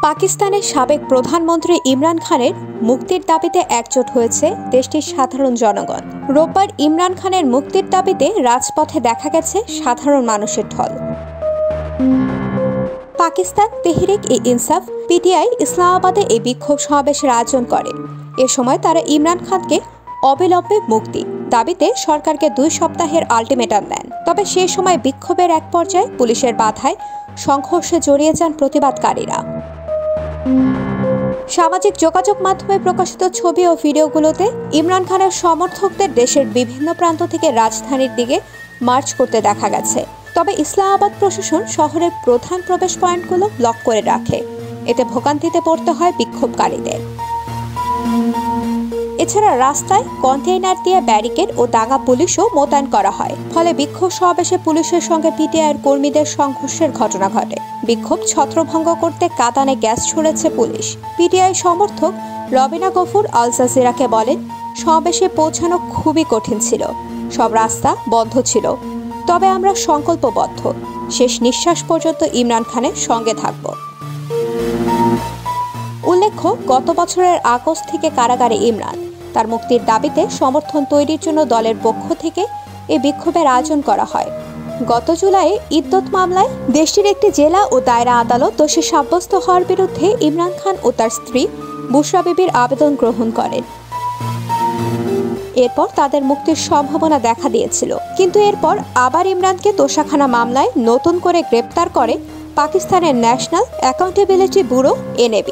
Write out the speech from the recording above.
পাকিস্তানের সাবেক প্রধানমন্ত্রী ইমরান খানের মুক্তির দাবিতে একজোট হয়েছে দেশটির সাধারণ জনগণ। রোববার ইমরান খানের মুক্তির দাবিতে রাজপথে দেখা গেছে সাধারণ মানুষের ঢল। পাকিস্তান তেহরিক-ই-ইনসাফ পিটিআই ইসলামাবাদে এই বিক্ষোভ সমাবেশের আয়োজন করে। এ সময় তারা ইমরান খানকে অবিলম্বে মুক্তি দাবিতে সরকারকে 2 সপ্তাহের আলটিমেটাম দেন। তবে সে সময় বিক্ষোভের এক পর্যায়ে পুলিশের বাধায় সংঘর্ষে জড়িয়ে যান প্রতিবাদকারীরা। সামাজিক যোগাযোগ মাধ্যমে প্রকাশিত ছবি ও ভিডিওগুলোতে ইমরান খানের সমর্থকদের দেশের বিভিন্ন প্রান্ত থেকে রাজধানীর দিকে মার্চ করতে দেখা গেছে। তবে ইসলামাবাদ প্রশাসন শহরের প্রধান প্রবেশ পয়েন্টগুলো ব্লক করে রাখে। এতে ভোগান্তিতে পড়তে হয় বিক্ষোভকারীদের। এছাড়া রাস্তায় কন্টেইনার দিয়ে ব্যারিকেড ও দাঙ্গা পুলিশও মোতায়েন করা হয়। ফলে বিক্ষোভ সমাবেশে পুলিশের সঙ্গে পিটিআইয়ের কর্মীদের সংঘর্ষের ঘটনা ঘটে। বিক্ষোভ ছত্রভঙ্গ করতে কাঁদানে গ্যাস ছুড়েছে পুলিশ। পিটিআই সমর্থক রবিনা গফুর আল জাজিরাকে বলেন, সমাবেশে পৌঁছানো খুবই কঠিন ছিল। সব রাস্তা বন্ধ ছিল। তবে আমরা সংকল্পবদ্ধ, শেষ নিঃশ্বাস পর্যন্ত ইমরান খানের সঙ্গে থাকব। উল্লেখ্য, গত বছরের আগস্ট থেকে কারাগারে ইমরান। তার মুক্তির দাবিতে সমর্থন তৈরির জন্য দলের পক্ষ থেকে এই বিক্ষোভের আয়োজন করা হয়। গত জুলাইয়ে ইদ্যত মামলায় দেশটির একটি জেলা ও দায়রা আদালত দোষী সাব্যস্ত হওয়ার বিরুদ্ধে ইমরান খান ও তার স্ত্রী বুশরা বিবির আবেদন গ্রহণ করেন। এরপর তাদের মুক্তির সম্ভাবনা দেখা দিয়েছিল। কিন্তু এরপর আবার ইমরানকে তোষাখানা মামলায় নতুন করে গ্রেপ্তার করে পাকিস্তানের ন্যাশনাল অ্যাকাউন্টেবিলিটি ব্যুরো (NAB)।